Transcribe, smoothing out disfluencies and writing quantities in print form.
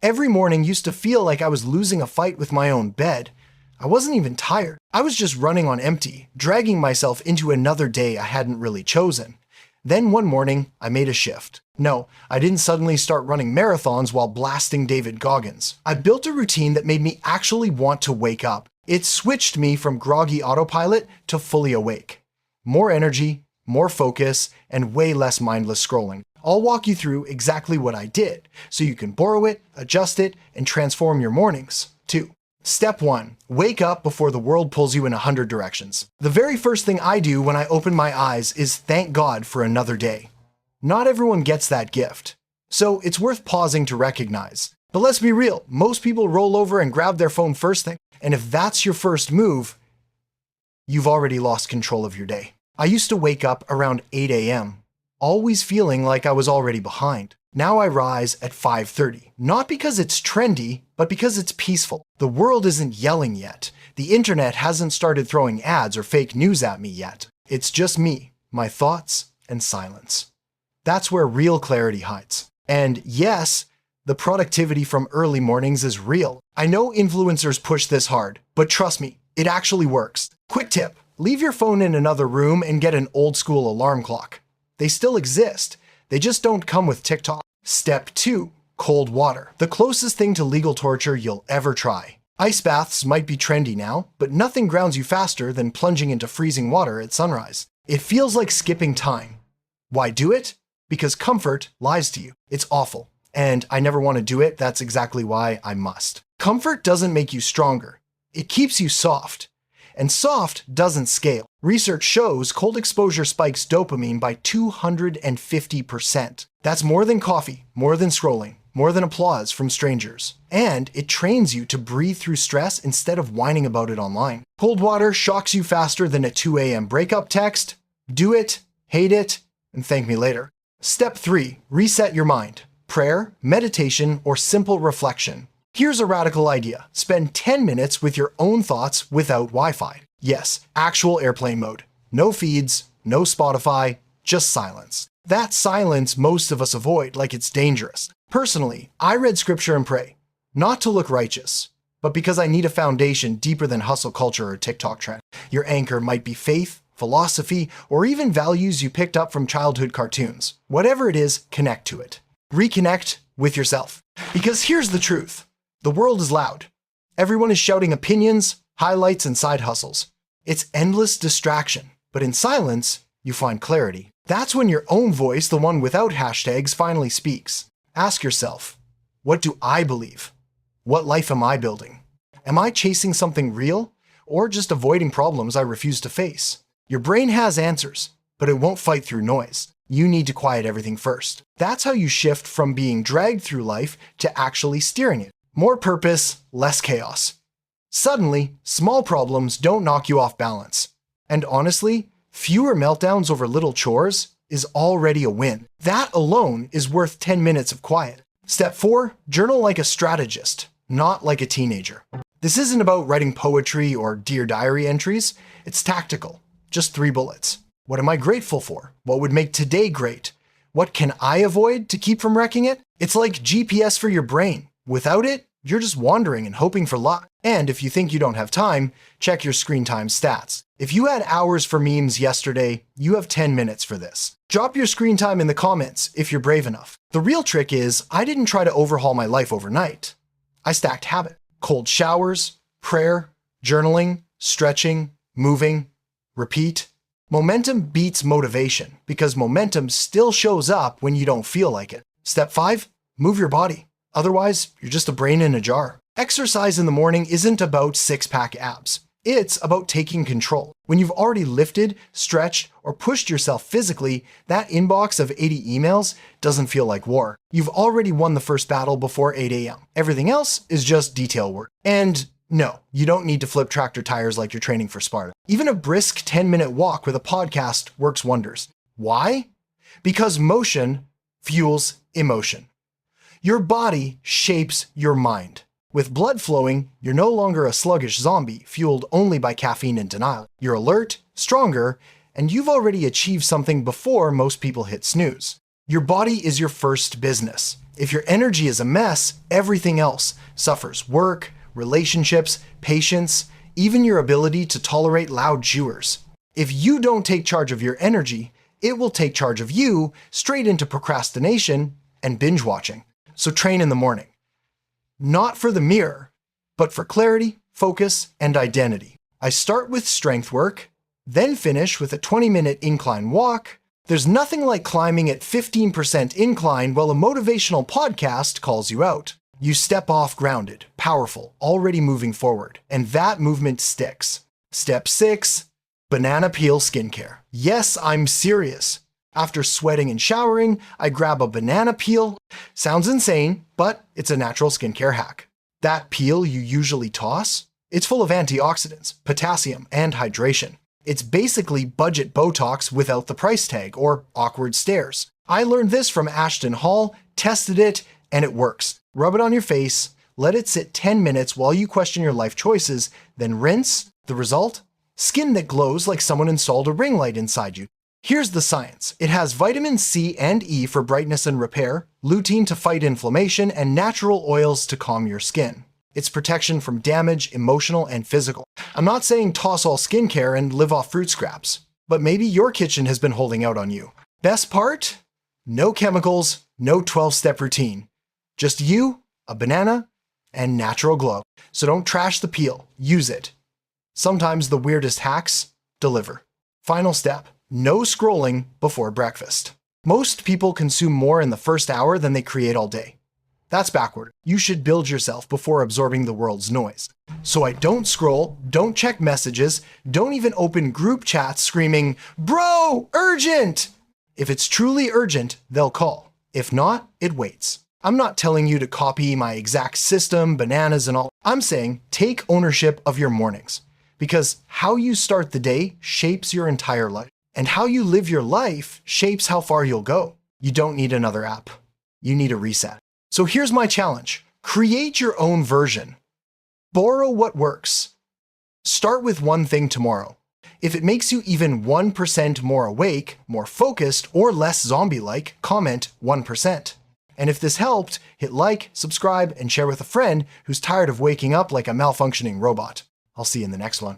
Every morning used to feel like I was losing a fight with my own bed. I wasn't even tired. I was just running on empty, dragging myself into another day I hadn't really chosen. Then one morning, I made a shift. No, I didn't suddenly start running marathons while blasting David Goggins. I built a routine that made me actually want to wake up. It switched me from groggy autopilot to fully awake. More energy, more focus, and way less mindless scrolling. I'll walk you through exactly what I did, so you can borrow it, adjust it, and transform your mornings, too. Step 1. Wake up before the world pulls you in 100 directions. The very first thing I do when I open my eyes is thank God for another day. Not everyone gets that gift, so it's worth pausing to recognize. But let's be real, most people roll over and grab their phone first thing, and if that's your first move, you've already lost control of your day. I used to wake up around 8 a.m., always feeling like I was already behind. Now I rise at 5:30, not because it's trendy, but because it's peaceful. The world isn't yelling yet. The internet hasn't started throwing ads or fake news at me yet. It's just me, my thoughts, and silence. That's where real clarity hides. And yes, the productivity from early mornings is real. I know influencers push this hard, but trust me, it actually works. Quick tip, leave your phone in another room and get an old school alarm clock. They still exist. They just don't come with TikTok. Step 2. Cold water. The closest thing to legal torture you'll ever try. Ice baths might be trendy now, but nothing grounds you faster than plunging into freezing water at sunrise. It feels like skipping time. Why do it? Because comfort lies to you. It's awful. And I never want to do it. That's exactly why I must. Comfort doesn't make you stronger. It keeps you soft. And soft doesn't scale. Research shows cold exposure spikes dopamine by 250%. That's more than coffee, more than scrolling, more than applause from strangers. And it trains you to breathe through stress instead of whining about it online. Cold water shocks you faster than a 2 a.m. breakup text. Do it, hate it, and thank me later. Step 3. Reset your mind. Prayer, meditation, or simple reflection. Here's a radical idea. Spend 10 minutes with your own thoughts without Wi-Fi. Yes, actual airplane mode. No feeds, no Spotify, just silence. That silence most of us avoid like it's dangerous. Personally, I read scripture and pray, not to look righteous, but because I need a foundation deeper than hustle culture or TikTok trend. Your anchor might be faith, philosophy, or even values you picked up from childhood cartoons. Whatever it is, connect to it. Reconnect with yourself. Because here's the truth. The world is loud. Everyone is shouting opinions, highlights, and side hustles. It's endless distraction, but in silence, you find clarity. That's when your own voice, the one without hashtags, finally speaks. Ask yourself, what do I believe? What life am I building? Am I chasing something real or just avoiding problems I refuse to face? Your brain has answers, but it won't fight through noise. You need to quiet everything first. That's how you shift from being dragged through life to actually steering it. More purpose, less chaos. Suddenly, small problems don't knock you off balance. And honestly, fewer meltdowns over little chores is already a win. That alone is worth 10 minutes of quiet. Step 4, journal like a strategist, not like a teenager. This isn't about writing poetry or Dear Diary entries. It's tactical. Just 3 bullets. What am I grateful for? What would make today great? What can I avoid to keep from wrecking it? It's like GPS for your brain. Without it, you're just wandering and hoping for luck. And if you think you don't have time, check your screen time stats. If you had hours for memes yesterday, you have 10 minutes for this. Drop your screen time in the comments if you're brave enough. The real trick is, I didn't try to overhaul my life overnight. I stacked habit. Cold showers, prayer, journaling, stretching, moving, repeat. Momentum beats motivation because momentum still shows up when you don't feel like it. Step 5, move your body. Otherwise, you're just a brain in a jar. Exercise in the morning isn't about six-pack abs. It's about taking control. When you've already lifted, stretched, or pushed yourself physically, that inbox of 80 emails doesn't feel like war. You've already won the first battle before 8 a.m. Everything else is just detail work. And no, you don't need to flip tractor tires like you're training for Sparta. Even a brisk 10-minute walk with a podcast works wonders. Why? Because motion fuels emotion. Your body shapes your mind. With blood flowing, you're no longer a sluggish zombie fueled only by caffeine and denial. You're alert, stronger, and you've already achieved something before most people hit snooze. Your body is your first business. If your energy is a mess, everything else suffers: work, relationships, patience, even your ability to tolerate loud chewers. If you don't take charge of your energy, it will take charge of you straight into procrastination and binge watching. So train in the morning. Not for the mirror, but for clarity, focus, and identity. I start with strength work, then finish with a 20-minute incline walk. There's nothing like climbing at 15% incline while a motivational podcast calls you out. You step off grounded, powerful, already moving forward, and that movement sticks. Step 6, banana peel skincare. Yes, I'm serious. After sweating and showering, I grab a banana peel. Sounds insane, but it's a natural skincare hack. That peel you usually toss? It's full of antioxidants, potassium, and hydration. It's basically budget Botox without the price tag or awkward stares. I learned this from Ashton Hall, tested it, and it works. Rub it on your face, let it sit 10 minutes while you question your life choices, then rinse. The result? Skin that glows like someone installed a ring light inside you. Here's the science. It has vitamin C and E for brightness and repair, lutein to fight inflammation, and natural oils to calm your skin. It's protection from damage, emotional and physical. I'm not saying toss all skincare and live off fruit scraps, but maybe your kitchen has been holding out on you. Best part? No chemicals, no 12-step routine. Just you, a banana, and natural glow. So don't trash the peel, use it. Sometimes the weirdest hacks deliver. Final step, no scrolling before breakfast. Most people consume more in the first hour than they create all day. That's backward. You should build yourself before absorbing the world's noise. So I don't scroll, don't check messages, don't even open group chats screaming, "Bro, urgent!" If it's truly urgent, they'll call. If not, it waits. I'm not telling you to copy my exact system, bananas and all. I'm saying take ownership of your mornings. Because how you start the day shapes your entire life. And how you live your life shapes how far you'll go. You don't need another app. You need a reset. So here's my challenge. Create your own version. Borrow what works. Start with one thing tomorrow. If it makes you even 1% more awake, more focused, or less zombie-like, comment 1%. And if this helped, hit like, subscribe, and share with a friend who's tired of waking up like a malfunctioning robot. I'll see you in the next one.